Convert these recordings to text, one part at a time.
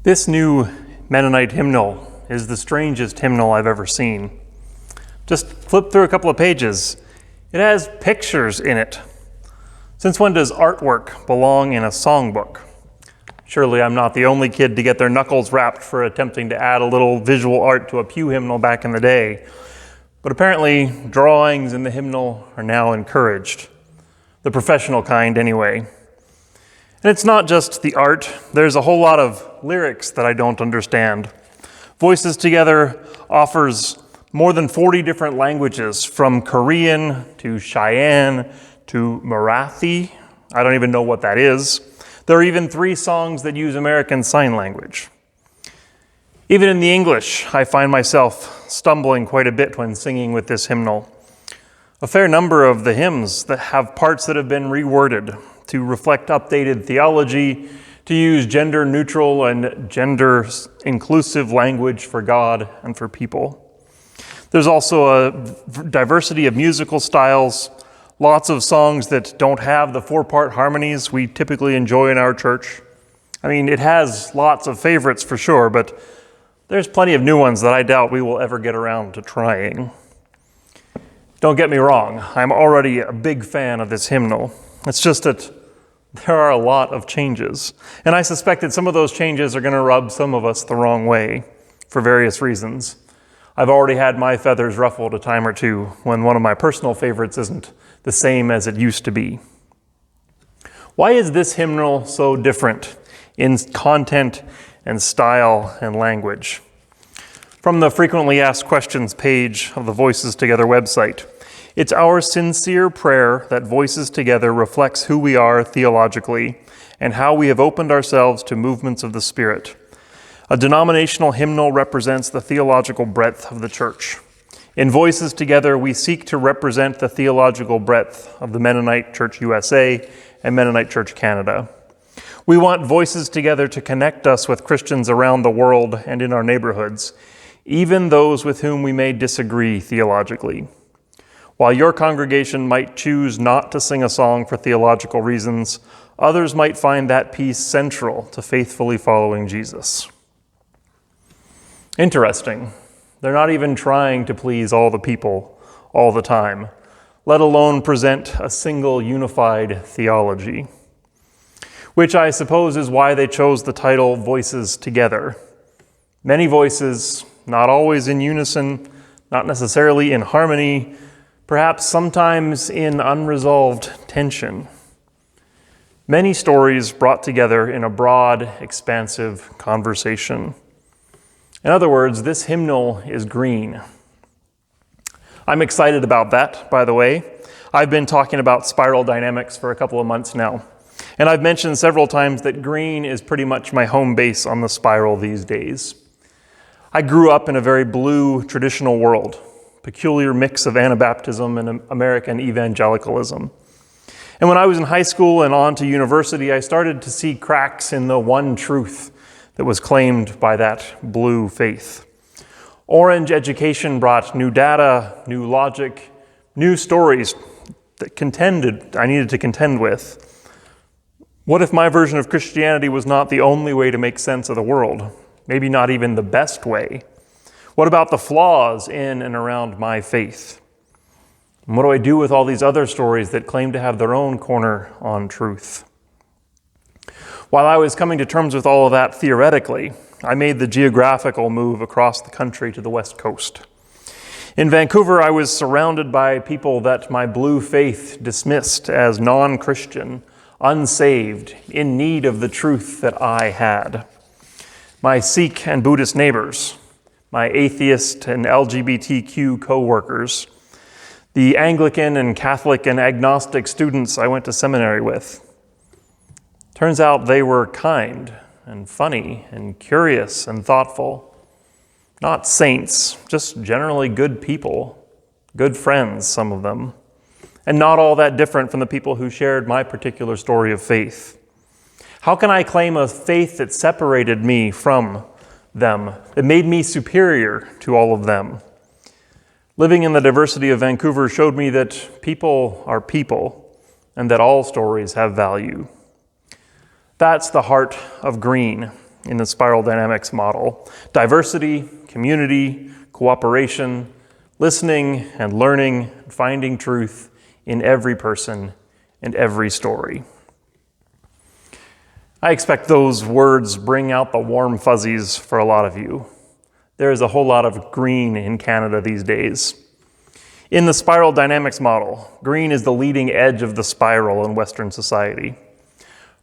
This new Mennonite hymnal is the strangest hymnal I've ever seen. Just flip through a couple of pages. It has pictures in it. Since when does artwork belong in a songbook? Surely I'm not the only kid to get their knuckles rapped for attempting to add a little visual art to a pew hymnal back in the day. But apparently, drawings in the hymnal are now encouraged. The professional kind, anyway. And it's not just the art. There's a whole lot of lyrics that I don't understand. Voices Together offers more than 40 different languages, from Korean to Cheyenne to Marathi. I don't even know what that is. There are even 3 songs that use American Sign Language. Even in the English, I find myself stumbling quite a bit when singing with this hymnal. A fair number of the hymns that have parts that have been reworded to reflect updated theology, to use gender-neutral and gender-inclusive language for God and for people. There's also a diversity of musical styles, lots of songs that don't have the 4-part harmonies we typically enjoy in our church. I mean, it has lots of favorites for sure, but there's plenty of new ones that I doubt we will ever get around to trying. Don't get me wrong, I'm already a big fan of this hymnal. It's just that there are a lot of changes, and I suspect that some of those changes are going to rub some of us the wrong way for various reasons. I've already had my feathers ruffled a time or two when one of my personal favorites isn't the same as it used to be. Why is this hymnal so different in content and style and language? From the Frequently Asked Questions page of the Voices Together website, it's our sincere prayer that Voices Together reflects who we are theologically and how we have opened ourselves to movements of the Spirit. A denominational hymnal represents the theological breadth of the church. In Voices Together, we seek to represent the theological breadth of the Mennonite Church USA and Mennonite Church Canada. We want Voices Together to connect us with Christians around the world and in our neighborhoods, even those with whom we may disagree theologically. While your congregation might choose not to sing a song for theological reasons, others might find that piece central to faithfully following Jesus. Interesting. They're not even trying to please all the people all the time, let alone present a single unified theology, which I suppose is why they chose the title Voices Together. Many voices, not always in unison, not necessarily in harmony, perhaps sometimes in unresolved tension. Many stories brought together in a broad, expansive conversation. In other words, this hymnal is green. I'm excited about that, by the way. I've been talking about spiral dynamics for a couple of months now, and I've mentioned several times that green is pretty much my home base on the spiral these days. I grew up in a very blue traditional world, peculiar mix of Anabaptism and American evangelicalism. And when I was in high school and on to university, I started to see cracks in the one truth that was claimed by that blue faith. Orange education brought new data, new logic, new stories that I needed to contend with. What if my version of Christianity was not the only way to make sense of the world? Maybe not even the best way. What about the flaws in and around my faith? And what do I do with all these other stories that claim to have their own corner on truth? While I was coming to terms with all of that theoretically, I made the geographical move across the country to the West Coast. In Vancouver, I was surrounded by people that my blue faith dismissed as non-Christian, unsaved, in need of the truth that I had. My Sikh and Buddhist neighbors, my atheist and LGBTQ co-workers, the Anglican and Catholic and agnostic students I went to seminary with. Turns out they were kind and funny and curious and thoughtful. Not saints, just generally good people, good friends, some of them, and not all that different from the people who shared my particular story of faith. How can I claim a faith that separated me from them, that made me superior to all of them? Living in the diversity of Vancouver showed me that people are people and that all stories have value. That's the heart of green. in the spiral dynamics model: diversity, community, cooperation, listening and learning, finding truth in every person and every story. I expect those words bring out the warm fuzzies for a lot of you. There is a whole lot of green in Canada these days. In the spiral dynamics model, green is the leading edge of the spiral in Western society.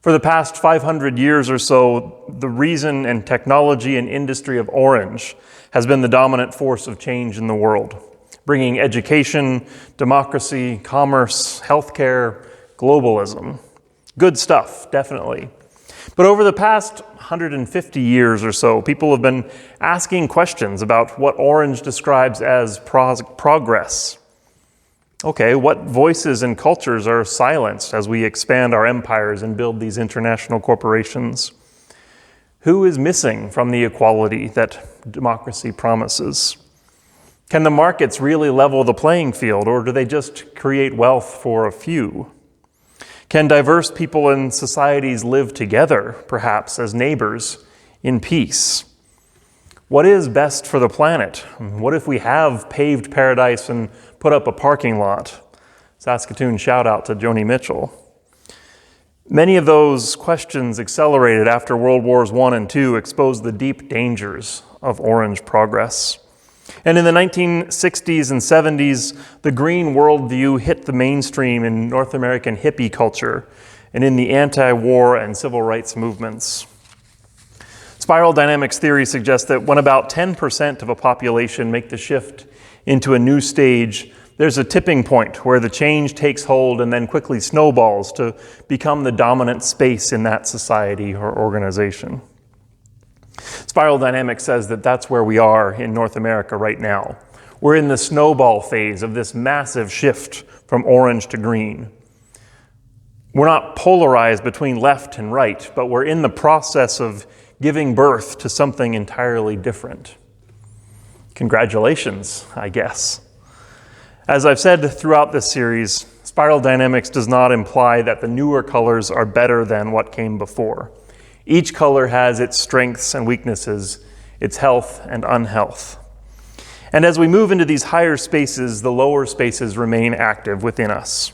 For the past 500 years or so, the reason and technology and industry of orange has been the dominant force of change in the world, bringing education, democracy, commerce, healthcare, globalism. Good stuff, definitely. But over the past 150 years or so, people have been asking questions about what orange describes as progress. Okay, what voices and cultures are silenced as we expand our empires and build these international corporations? Who is missing from the equality that democracy promises? Can the markets really level the playing field, or do they just create wealth for a few? Can diverse people and societies live together, perhaps as neighbors, in peace? What is best for the planet? What if we have paved paradise and put up a parking lot? Saskatoon shout out to Joni Mitchell. Many of those questions accelerated after World Wars I and II exposed the deep dangers of orange progress. And in the 1960s and 70s, the green worldview hit the mainstream in North American hippie culture and in the anti-war and civil rights movements. Spiral dynamics theory suggests that when about 10% of a population make the shift into a new stage, there's a tipping point where the change takes hold and then quickly snowballs to become the dominant space in that society or organization. Spiral dynamics says that that's where we are in North America right now. We're in the snowball phase of this massive shift from orange to green. We're not polarized between left and right, but we're in the process of giving birth to something entirely different. Congratulations, I guess. As I've said throughout this series, spiral dynamics does not imply that the newer colors are better than what came before. Each color has its strengths and weaknesses, its health and unhealth. And as we move into these higher spaces, the lower spaces remain active within us.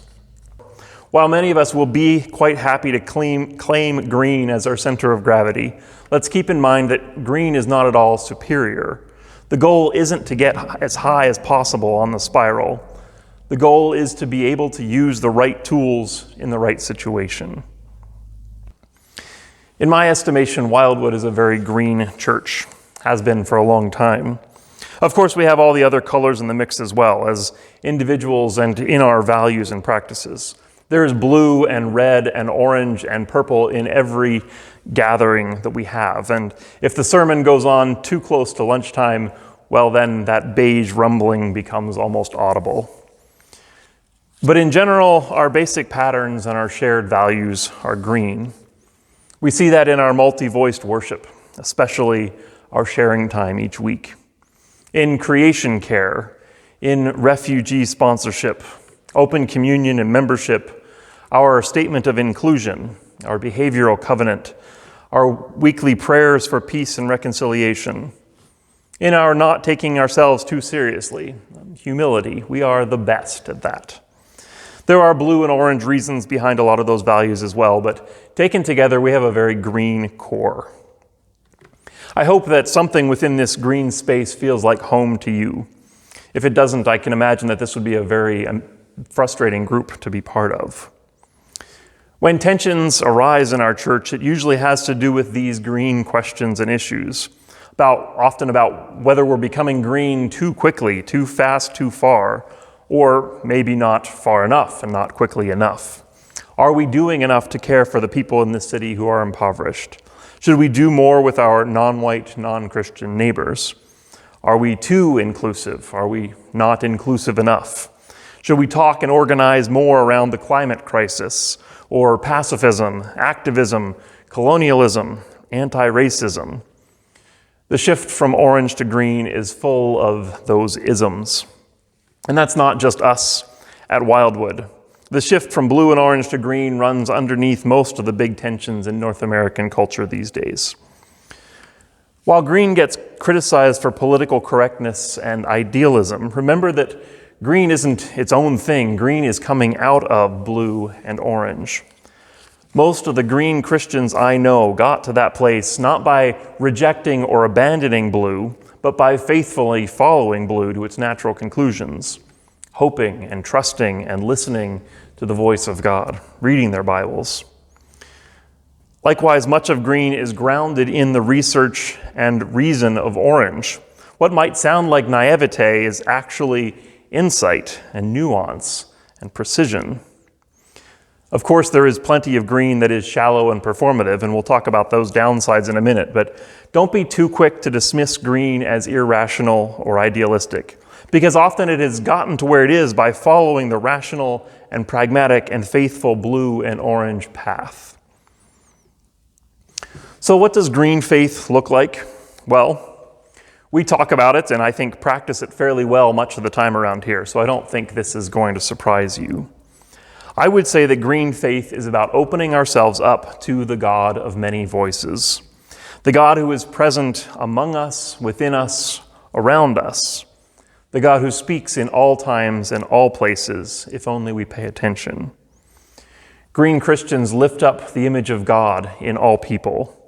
While many of us will be quite happy to claim green as our center of gravity, let's keep in mind that green is not at all superior. The goal isn't to get as high as possible on the spiral. The goal is to be able to use the right tools in the right situation. In my estimation, Wildwood is a very green church, has been for a long time. Of course, we have all the other colors in the mix as well, as individuals and in our values and practices. There is blue and red and orange and purple in every gathering that we have. And if the sermon goes on too close to lunchtime, well, then that beige rumbling becomes almost audible. But in general, our basic patterns and our shared values are green. We see that in our multi-voiced worship, especially our sharing time each week. In creation care, in refugee sponsorship, open communion and membership, our statement of inclusion, our behavioral covenant, our weekly prayers for peace and reconciliation. In our not taking ourselves too seriously, humility, we are the best at that. There are blue and orange reasons behind a lot of those values as well, but taken together, we have a very green core. I hope that something within this green space feels like home to you. If it doesn't, I can imagine that this would be a very frustrating group to be part of. When tensions arise in our church, it usually has to do with these green questions and issues, often about whether we're becoming green too quickly, too fast, too far, or maybe not far enough and not quickly enough. Are we doing enough to care for the people in this city who are impoverished? Should we do more with our non-white, non-Christian neighbors? Are we too inclusive? Are we not inclusive enough? Should we talk and organize more around the climate crisis, or pacifism, activism, colonialism, anti-racism? The shift from orange to green is full of those isms. And that's not just us at Wildwood. The shift from blue and orange to green runs underneath most of the big tensions in North American culture these days. While green gets criticized for political correctness and idealism, remember that green isn't its own thing. Green is coming out of blue and orange. Most of the green Christians I know got to that place not by rejecting or abandoning blue, but by faithfully following blue to its natural conclusions, hoping and trusting and listening to the voice of God, reading their Bibles. Likewise, much of green is grounded in the research and reason of orange. What might sound like naivete is actually insight and nuance and precision. Of course, there is plenty of green that is shallow and performative, and we'll talk about those downsides in a minute, but don't be too quick to dismiss green as irrational or idealistic, because often it has gotten to where it is by following the rational and pragmatic and faithful blue and orange path. So what does green faith look like? Well, we talk about it and I think practice it fairly well much of the time around here, so I don't think this is going to surprise you. I would say that green faith is about opening ourselves up to the God of many voices, the God who is present among us, within us, around us, the God who speaks in all times and all places, if only we pay attention. Green Christians lift up the image of God in all people.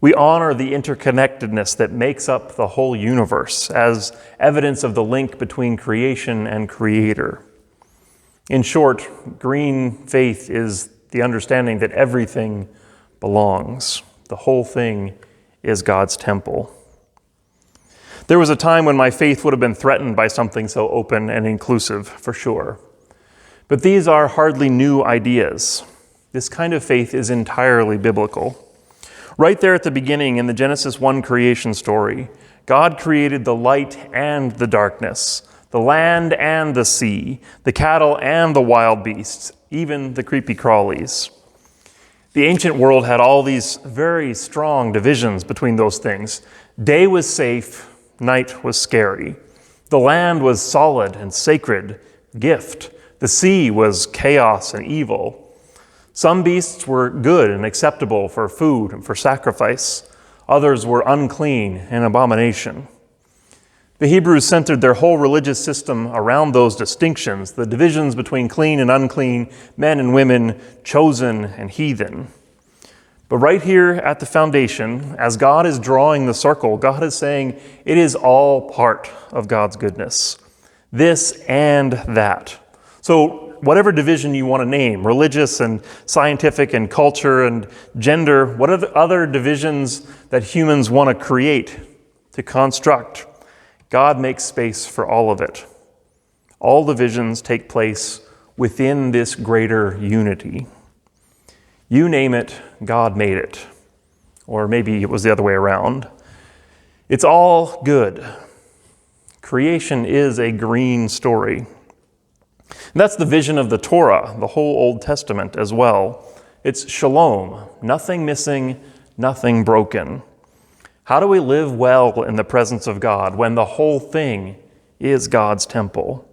We honor the interconnectedness that makes up the whole universe as evidence of the link between creation and creator. In short, green faith is the understanding that everything belongs. The whole thing is God's temple. There was a time when my faith would have been threatened by something so open and inclusive, for sure. But these are hardly new ideas. This kind of faith is entirely biblical. Right there at the beginning in the Genesis 1 creation story, God created the light and the darkness, the land and the sea, the cattle and the wild beasts, even the creepy crawlies. The ancient world had all these very strong divisions between those things. Day was safe, night was scary. The land was solid and sacred, gift. The sea was chaos and evil. Some beasts were good and acceptable for food and for sacrifice. Others were unclean and abomination. The Hebrews centered their whole religious system around those distinctions, the divisions between clean and unclean, men and women, chosen and heathen. But right here at the foundation, as God is drawing the circle, God is saying it is all part of God's goodness. This and that. So whatever division you want to name, religious and scientific and culture and gender, what are the other divisions that humans want to create, to construct? God makes space for all of it. All divisions take place within this greater unity. You name it, God made it. Or maybe it was the other way around. It's all good. Creation is a green story. And that's the vision of the Torah, the whole Old Testament as well. It's shalom, nothing missing, nothing broken. How do we live well in the presence of God when the whole thing is God's temple?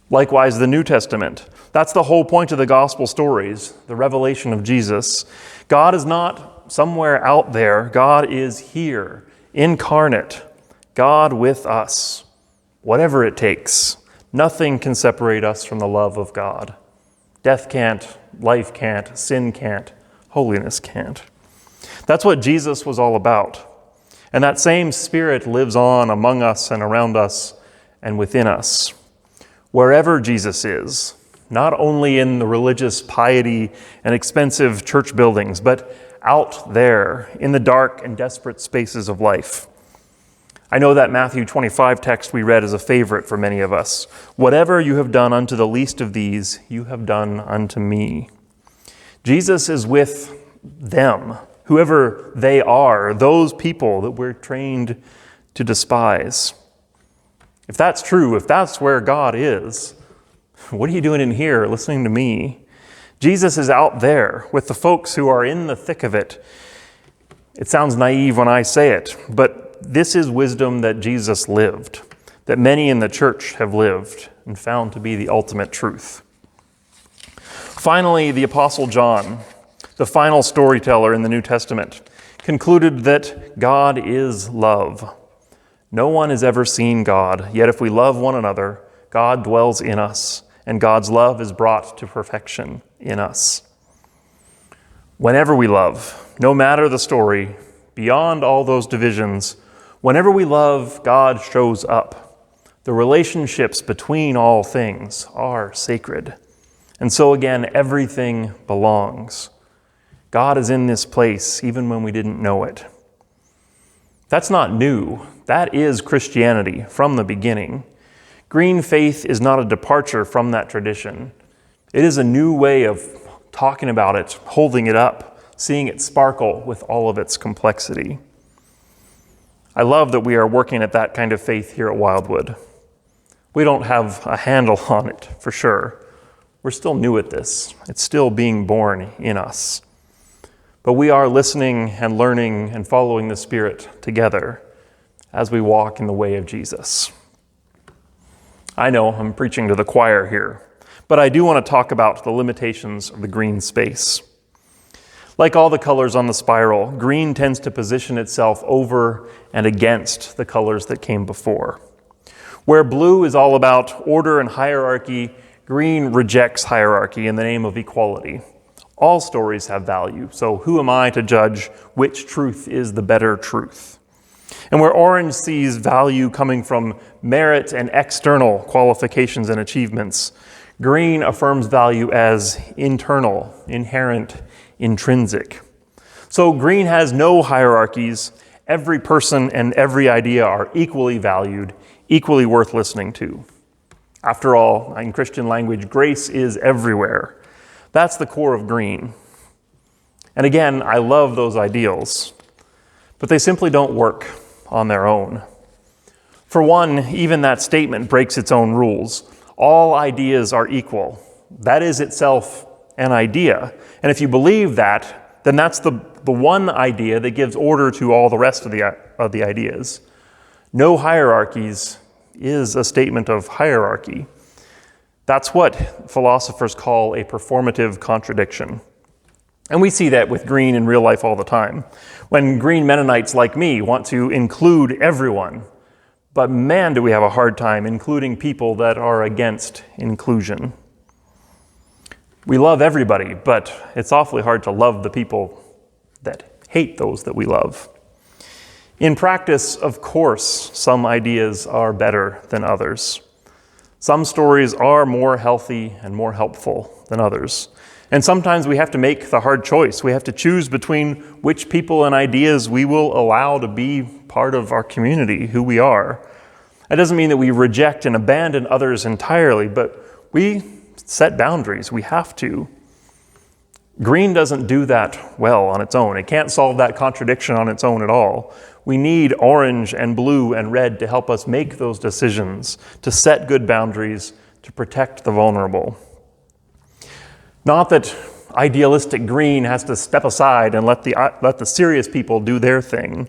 Likewise, the New Testament. That's the whole point of the gospel stories, the revelation of Jesus. God is not somewhere out there. God is here, incarnate, God with us, whatever it takes. Nothing can separate us from the love of God. Death can't, life can't, sin can't, holiness can't. That's what Jesus was all about. And that same Spirit lives on among us and around us and within us. Wherever Jesus is, not only in the religious piety and expensive church buildings, but out there in the dark and desperate spaces of life. I know that Matthew 25 text we read is a favorite for many of us. Whatever you have done unto the least of these, you have done unto me. Jesus is with them, whoever they are, those people that we're trained to despise. If that's true, if that's where God is, what are you doing in here listening to me? Jesus is out there with the folks who are in the thick of it. It sounds naive when I say it, but this is wisdom that Jesus lived, that many in the church have lived and found to be the ultimate truth. Finally, the Apostle John, the final storyteller in the New Testament, concluded that God is love. No one has ever seen God, yet if we love one another, God dwells in us, and God's love is brought to perfection in us. Whenever we love, no matter the story, beyond all those divisions, whenever we love, God shows up. The relationships between all things are sacred. And so again, everything belongs. God is in this place even when we didn't know it. That's not new. That is Christianity from the beginning. Green faith is not a departure from that tradition. It is a new way of talking about it, holding it up, seeing it sparkle with all of its complexity. I love that we are working at that kind of faith here at Wildwood. We don't have a handle on it, for sure. We're still new at this. It's still being born in us. But we are listening and learning and following the Spirit together as we walk in the way of Jesus. I know I'm preaching to the choir here, but I do want to talk about the limitations of the green space. Like all the colors on the spiral, green tends to position itself over and against the colors that came before. Where blue is all about order and hierarchy, green rejects hierarchy in the name of equality. All stories have value, so who am I to judge which truth is the better truth? And where orange sees value coming from merit and external qualifications and achievements, green affirms value as internal, inherent, intrinsic. So green has no hierarchies. Every person and every idea are equally valued, equally worth listening to. After all, in Christian language, grace is everywhere. That's the core of green. And again, I love those ideals, but they simply don't work on their own. For one, even that statement breaks its own rules. All ideas are equal. That is itself an idea. And if you believe that, then that's the one idea that gives order to all the rest of the ideas. No hierarchies is a statement of hierarchy. That's what philosophers call a performative contradiction. And we see that with green in real life all the time. When green Mennonites like me want to include everyone, but man, do we have a hard time including people that are against inclusion. We love everybody, but it's awfully hard to love the people that hate those that we love. In practice, of course, some ideas are better than others. Some stories are more healthy and more helpful than others. And sometimes we have to make the hard choice. We have to choose between which people and ideas we will allow to be part of our community, who we are. That doesn't mean that we reject and abandon others entirely, but we set boundaries. We have to. Green doesn't do that well on its own. It can't solve that contradiction on its own at all. We need orange and blue and red to help us make those decisions, to set good boundaries, to protect the vulnerable. Not that idealistic green has to step aside and let the serious people do their thing.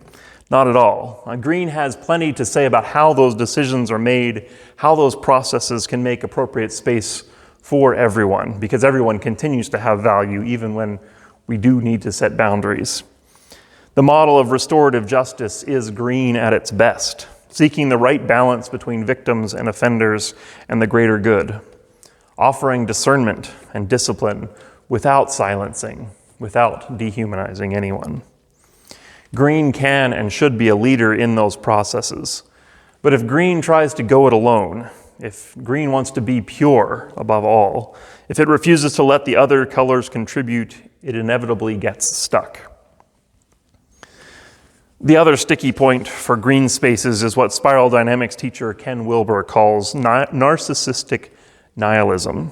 Not at all. Green has plenty to say about how those decisions are made, how those processes can make appropriate space for everyone, because everyone continues to have value even when we do need to set boundaries. The model of restorative justice is green at its best, seeking the right balance between victims and offenders and the greater good, offering discernment and discipline without silencing, without dehumanizing anyone. Green can and should be a leader in those processes. But if green tries to go it alone, if green wants to be pure above all, if it refuses to let the other colors contribute, it inevitably gets stuck. The other sticky point for green spaces is what spiral dynamics teacher Ken Wilber calls narcissistic nihilism.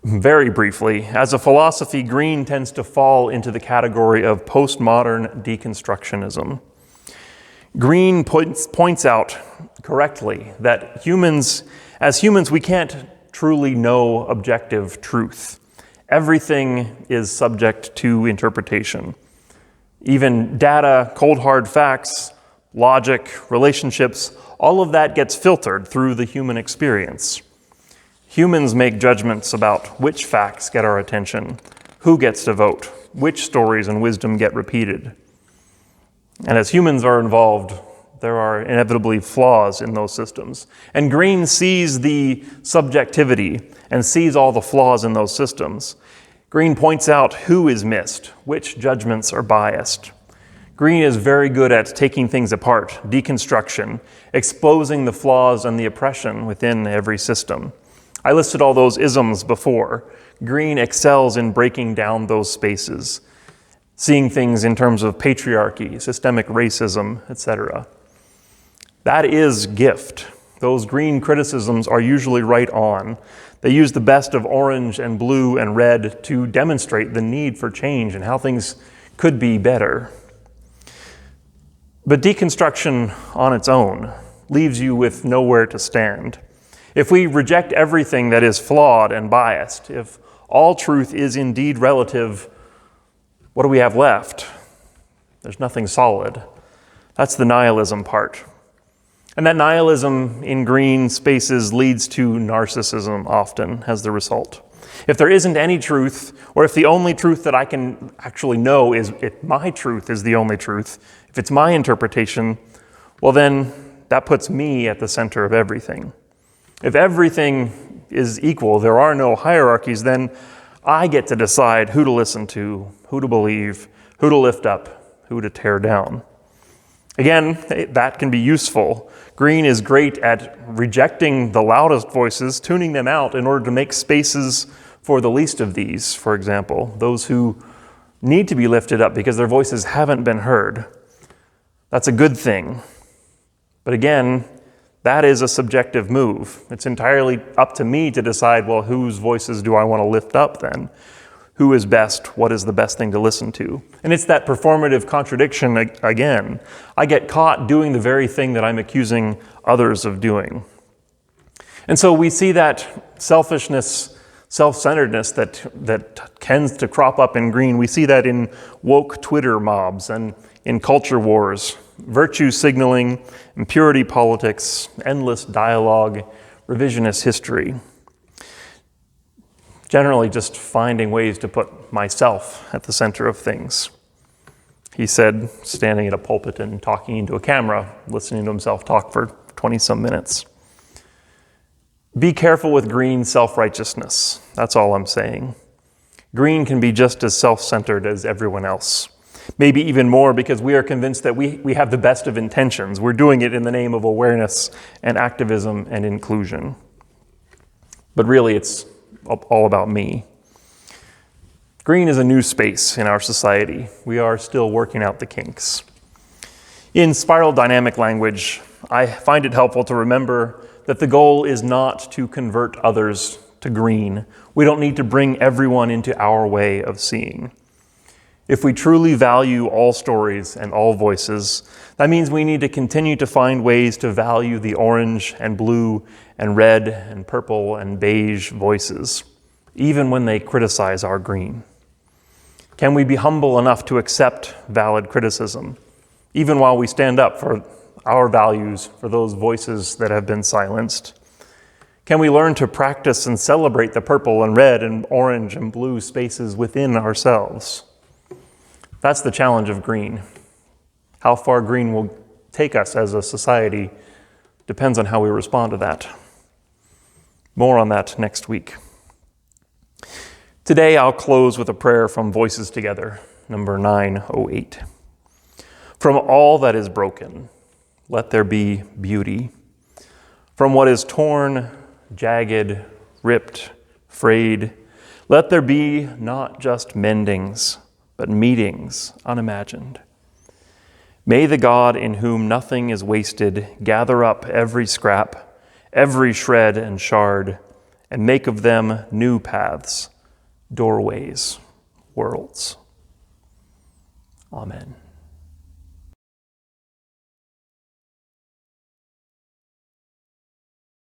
Very briefly, as a philosophy, green tends to fall into the category of postmodern deconstructionism. Green points out correctly that as humans, we can't truly know objective truth. Everything is subject to interpretation. Even data, cold hard facts, logic, relationships, all of that gets filtered through the human experience. Humans make judgments about which facts get our attention, who gets to vote, which stories and wisdom get repeated. And as humans are involved, there are inevitably flaws in those systems. And green sees the subjectivity and sees all the flaws in those systems. Green points out who is missed, which judgments are biased. Green is very good at taking things apart, deconstruction, exposing the flaws and the oppression within every system. I listed all those isms before. Green excels in breaking down those spaces, seeing things in terms of patriarchy, systemic racism, etc. That is gift. Those green criticisms are usually right on. They use the best of orange and blue and red to demonstrate the need for change and how things could be better. But deconstruction on its own leaves you with nowhere to stand. If we reject everything that is flawed and biased, if all truth is indeed relative, what do we have left? There's nothing solid. That's the nihilism part. And that nihilism in green spaces leads to narcissism often as the result. If there isn't any truth, or if the only truth that I can actually know is my truth is the only truth, if it's my interpretation, well then that puts me at the center of everything. If everything is equal, there are no hierarchies, then I get to decide who to listen to, who to believe, who to lift up, who to tear down. Again, that can be useful. Green is great at rejecting the loudest voices, tuning them out in order to make spaces for the least of these, for example, those who need to be lifted up because their voices haven't been heard. That's a good thing. But again, that is a subjective move. It's entirely up to me to decide, well, whose voices do I want to lift up then? Who is best? What is the best thing to listen to? And it's that performative contradiction again. I get caught doing the very thing that I'm accusing others of doing. And so we see that selfishness, self-centeredness that tends to crop up in green. We see that in woke Twitter mobs and in culture wars, virtue signaling, impurity politics, endless dialogue, revisionist history. Generally just finding ways to put myself at the center of things. He said, standing at a pulpit and talking into a camera, listening to himself talk for 20-some minutes. Be careful with green self-righteousness. That's all I'm saying. Green can be just as self-centered as everyone else. Maybe even more because we are convinced that we have the best of intentions. We're doing it in the name of awareness and activism and inclusion. But really, it's all about me. Green is a new space in our society. We are still working out the kinks. In spiral dynamic language, I find it helpful to remember that the goal is not to convert others to green. We don't need to bring everyone into our way of seeing. If we truly value all stories and all voices, that means we need to continue to find ways to value the orange and blue and red and purple and beige voices, even when they criticize our green. Can we be humble enough to accept valid criticism, even while we stand up for our values, for those voices that have been silenced? Can we learn to practice and celebrate the purple and red and orange and blue spaces within ourselves? That's the challenge of green. How far green will take us as a society depends on how we respond to that. More on that next week. Today I'll close with a prayer from Voices Together, number 908. From all that is broken, let there be beauty. From what is torn, jagged, ripped, frayed, let there be not just mendings, but meetings unimagined. May the God in whom nothing is wasted gather up every scrap, every shred and shard, and make of them new paths, doorways, worlds. Amen.